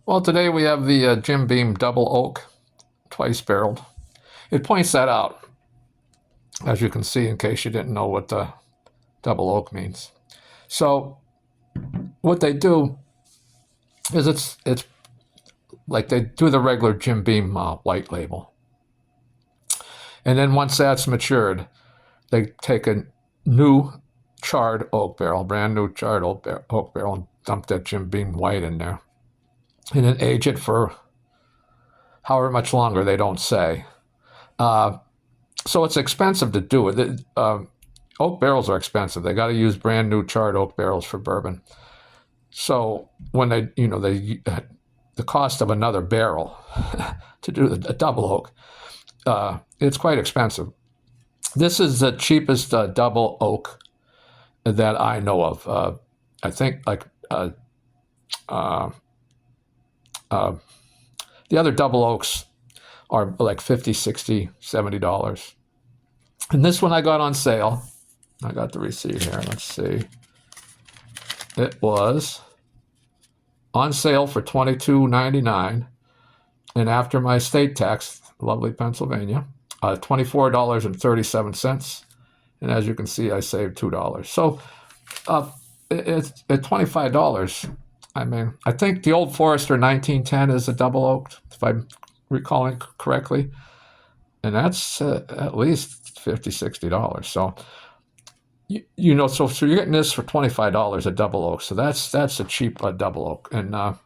Well, today we have the Jim Beam Double Oak, twice barreled. It points that out, as you can see, in case you didn't know what double oak means. So what they do is it's like they do the regular Jim Beam white label, and then once that's matured, they take a new charred oak barrel, brand new charred oak barrel, and dump that Jim Beam white in there, and then age it for however much longer they don't say. Uh, so it's expensive to do it. Oak barrels are expensive. They got to use brand new charred oak barrels for bourbon. So when the cost of another barrel to do a double oak, it's quite expensive. This is the cheapest double oak that I know of. I think uh, uh, the other double oaks are like 50, 60, $70. And this one I got on sale. I got the receipt here. Let's see. It was on sale for $22.99, and after my state tax, lovely Pennsylvania, $24.37. And as you can see, I saved $2. So it's at $25. I mean, I think the Old Forester 1910 is a double oaked, if I'm recalling correctly, and that's at least $50, $60. So so you're getting this for $25 a double oak. So that's a cheap double oak, and the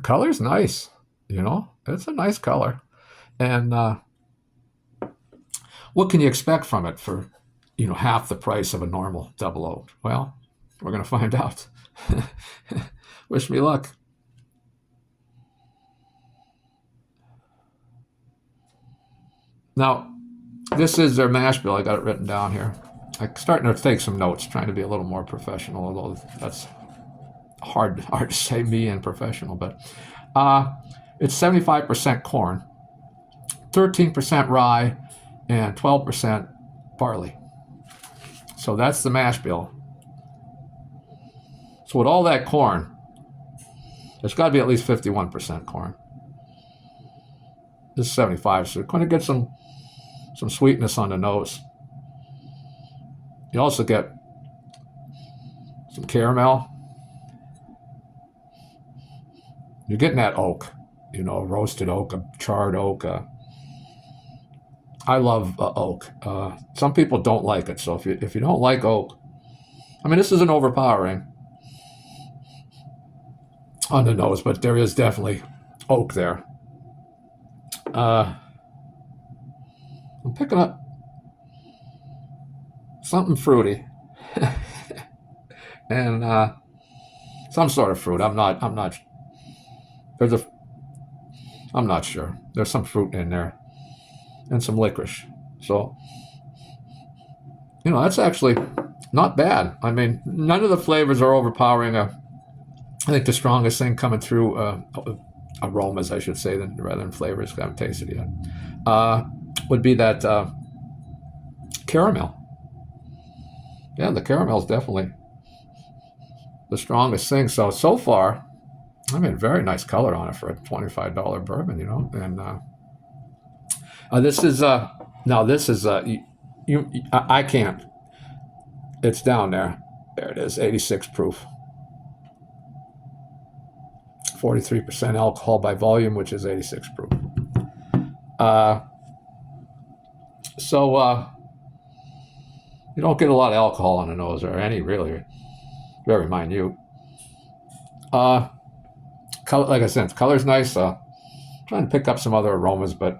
color's nice. It's a nice color, and what can you expect from it for half the price of a normal double oak? Well, we're going to find out. Wish me luck. Now, this is their mash bill. I got it written down here. I'm starting to take some notes, trying to be a little more professional, although that's hard to say, me and professional. But it's 75% corn, 13% rye, and 12% barley. So that's the mash bill. So with all that corn, there's got to be at least 51% corn. This is 75, so you're going to get some sweetness on the nose. You also get some caramel. You're getting that oak, roasted oak, charred oak. I love oak. Some people don't like it, so if you don't like oak, I mean, this isn't overpowering on the nose, but there is definitely oak there. I'm picking up something fruity, and some sort of fruit. I'm not. There's a. I'm not sure. There's some fruit in there, and some licorice. So, that's actually not bad. I mean, none of the flavors are overpowering. I think the strongest thing coming through, aromas, I should say, rather than flavors, because I haven't tasted it yet, would be that caramel. Yeah, the caramel is definitely the strongest thing. So far, I mean, very nice color on it for a $25 bourbon, And this is now this is I can't. It's down there. There it is, 86 proof, 43% alcohol by volume, which is 86 proof. Uh, so you don't get a lot of alcohol on the nose, or any really, very minute. Color, like I said, color's nice. Trying to pick up some other aromas, but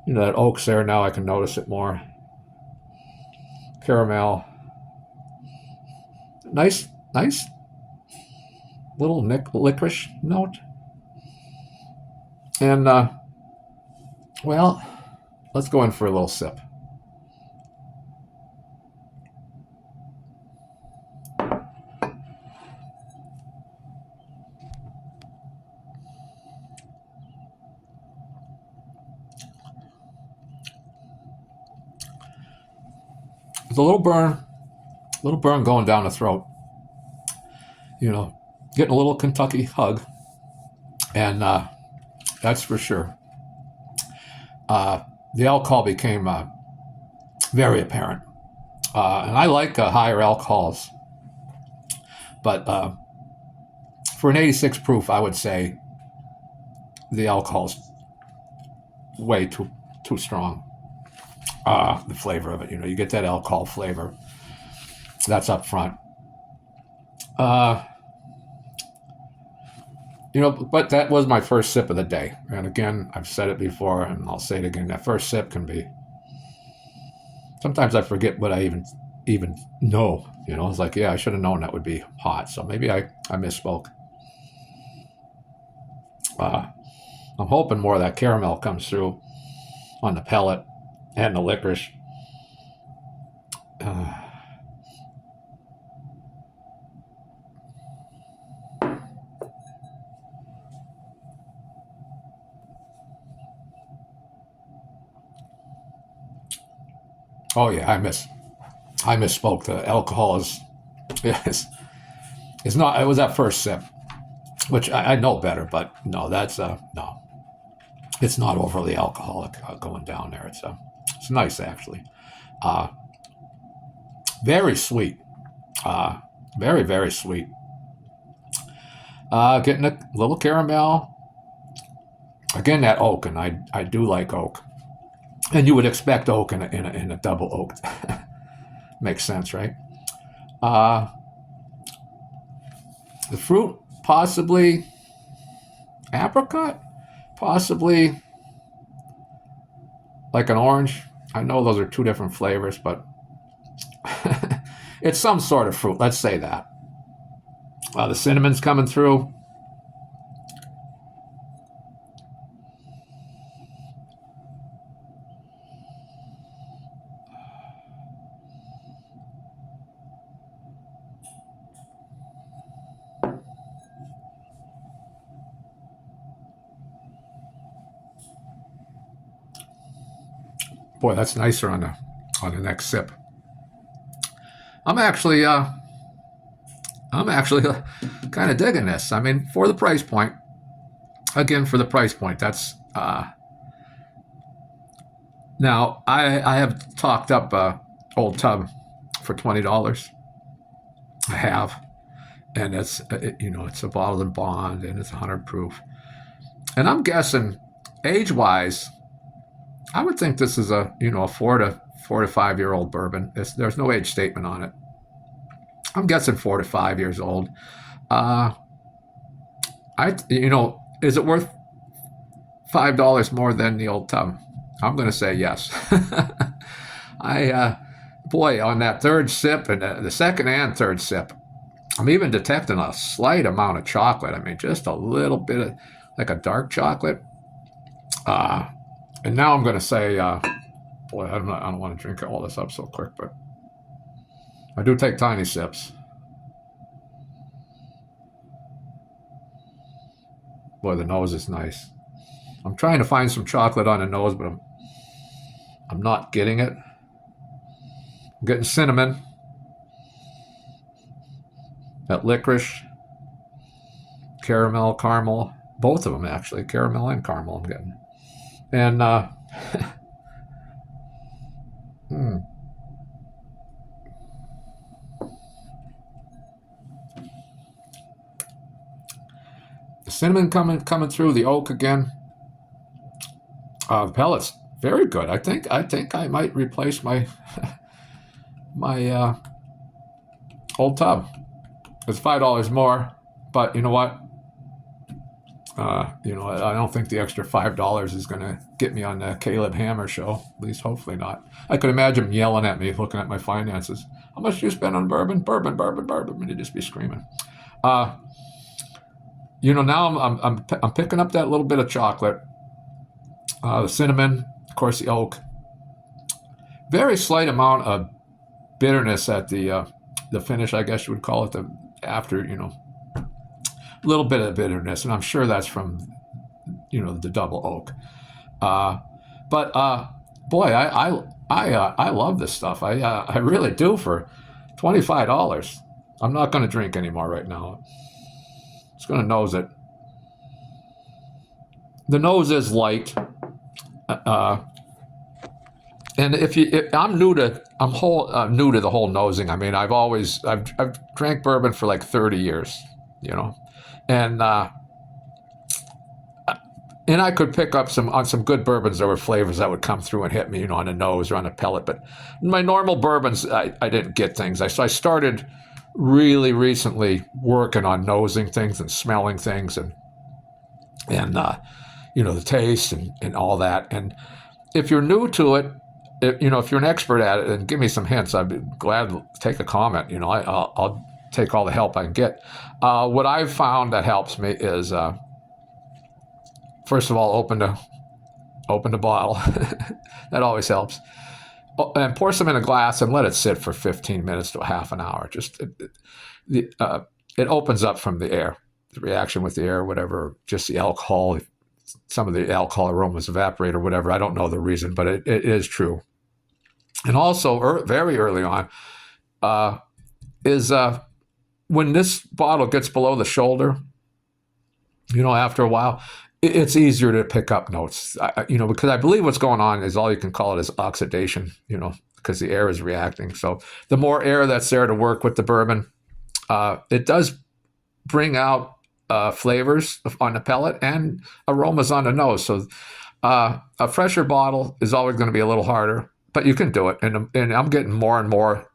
that oak's there now. I can notice it more. Caramel, nice little licorice note, and well, let's go in for a little sip. There's a little burn going down the throat. getting a little Kentucky hug, and that's for sure. The alcohol became very apparent, and I like higher alcohols, but for an 86 proof, I would say the alcohol's way too strong. The flavor of it, you get that alcohol flavor. That's up front. But that was my first sip of the day. And again, I've said it before, and I'll say it again. That first sip can be. Sometimes I forget what I even know. It's like, yeah, I should have known that would be hot. So maybe I misspoke. I'm hoping more of that caramel comes through on the pellet and the licorice. Oh yeah, I misspoke. The alcohol is not. It was that first sip, which I know better, but no, that's no. It's not overly alcoholic going down there. It's nice actually. Very sweet. Very, very sweet. Getting a little caramel. Again, that oak, and I do like oak. And you would expect oak in a double oak. Makes sense, right? The fruit, possibly apricot, possibly like an orange. I know those are two different flavors, but it's some sort of fruit. Let's say that. The cinnamon's coming through. Boy, that's nicer on the next sip. I'm actually kind of digging this. I mean, for the price point. Again, for the price point, that's now I have talked up Old Tub for $20. I have, and it's it's a bottled and bond, and it's 100 proof. And I'm guessing, age-wise, I would think this is a 4 to 5 year old bourbon. There's no age statement on it. I'm guessing 4 to 5 years old. Is it worth $5 more than the Old Tub? I'm going to say yes. Boy, on that third sip and the second and third sip, I'm even detecting a slight amount of chocolate. I mean, just a little bit of like a dark chocolate. And now I'm going to say, boy, I don't want to drink all this up so quick, but I do take tiny sips. Boy, the nose is nice. I'm trying to find some chocolate on the nose, but I'm not getting it. I'm getting cinnamon, that licorice, caramel, both of them actually, caramel and caramel I'm getting. And the cinnamon coming through, the oak again. The pellets, very good. I think I might replace my my Old Tub. It's $5 more, but you know what? I don't think the extra $5 is going to get me on the Caleb Hammer show. At least, hopefully not. I could imagine him yelling at me, looking at my finances. How much do you spend on bourbon? Bourbon. And he'd just be screaming. Now I'm picking up that little bit of chocolate, the cinnamon, of course, the oak. Very slight amount of bitterness at the finish, I guess you would call it. A little bit of bitterness, and I'm sure that's from, the double oak. But boy, I love this stuff. I really do for $25. I'm not going to drink anymore right now. Just going to nose it. The nose is light. And I'm new to the whole nosing. I mean, I've drank bourbon for like 30 years, you know, and I could pick up on some good bourbons. There were flavors that would come through and hit me, you know, on the nose or on the palate. But my normal bourbons, I didn't get things. So I started really recently working on nosing things and smelling things and you know, the taste and all that. And if you're new to it, you know, if you're an expert at it, and give me some hints, I'd be glad to take a comment. You know, I'll take all the help I can get. What I've found that helps me is, first of all, open the bottle. That always helps. And pour some in a glass and let it sit for 15 minutes to a half an hour. Just it opens up from the air, the reaction with the air, whatever, just the alcohol. Some of the alcohol aromas evaporate or whatever. I don't know the reason, but it is true. And also, very early on, is when this bottle gets below the shoulder, you know, after a while, it's easier to pick up notes, you know, because I believe what's going on is all you can call it is oxidation, you know, because the air is reacting. So the more air that's there to work with the bourbon, it does bring out flavors on the palate and aromas on the nose. So a fresher bottle is always going to be a little harder, but you can do it. And I'm getting more and more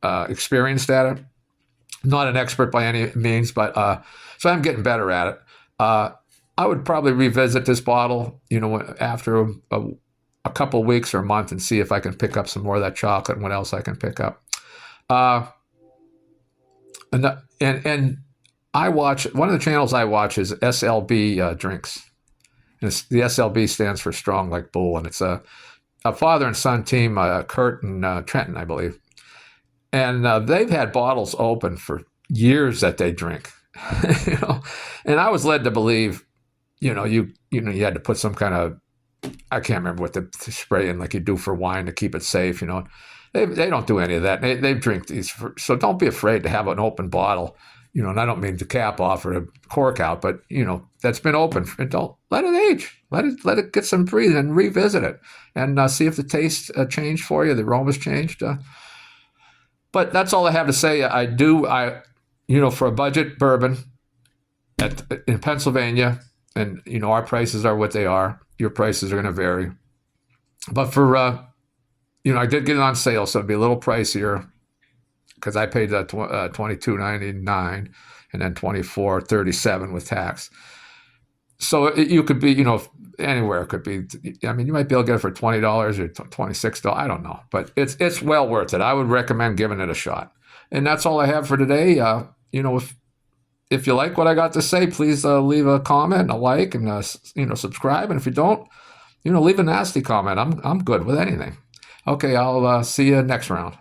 experienced at it. Not an expert by any means, but so I'm getting better at it. I would probably revisit this bottle, you know, after a couple of weeks or a month and see if I can pick up some more of that chocolate and what else I can pick up. And I watch, one of the channels I watch is SLB Drinks. And the SLB stands for Strong Like Bull, and it's a father and son team, Kurt and Trenton, I believe. And they've had bottles open for years that they drink, you know. And I was led to believe, you know, you had to put some kind of, I can't remember what the spray in like you do for wine to keep it safe, you know. They don't do any of that. They drink these, so don't be afraid to have an open bottle. You know, and I don't mean the cap off or the cork out, but, you know, that's been open. And don't let it age. Let it get some breathing and revisit it and see if the taste changed for you, the aroma's changed. But that's all I have to say. You know, for a budget bourbon in Pennsylvania, and, you know, our prices are what they are. Your prices are going to vary. But for, you know, I did get it on sale, so it'd be a little pricier, because I paid $22.99 and then $24.37 with tax. So you could be, you know, anywhere. It could be, I mean, you might be able to get it for $20 or $26. I don't know, but it's well worth it. I would recommend giving it a shot. And that's all I have for today. You know, if you like what I got to say, please leave a comment, a like, and you know, subscribe. And if you don't, you know, leave a nasty comment. I'm good with anything. Okay, I'll see you next round.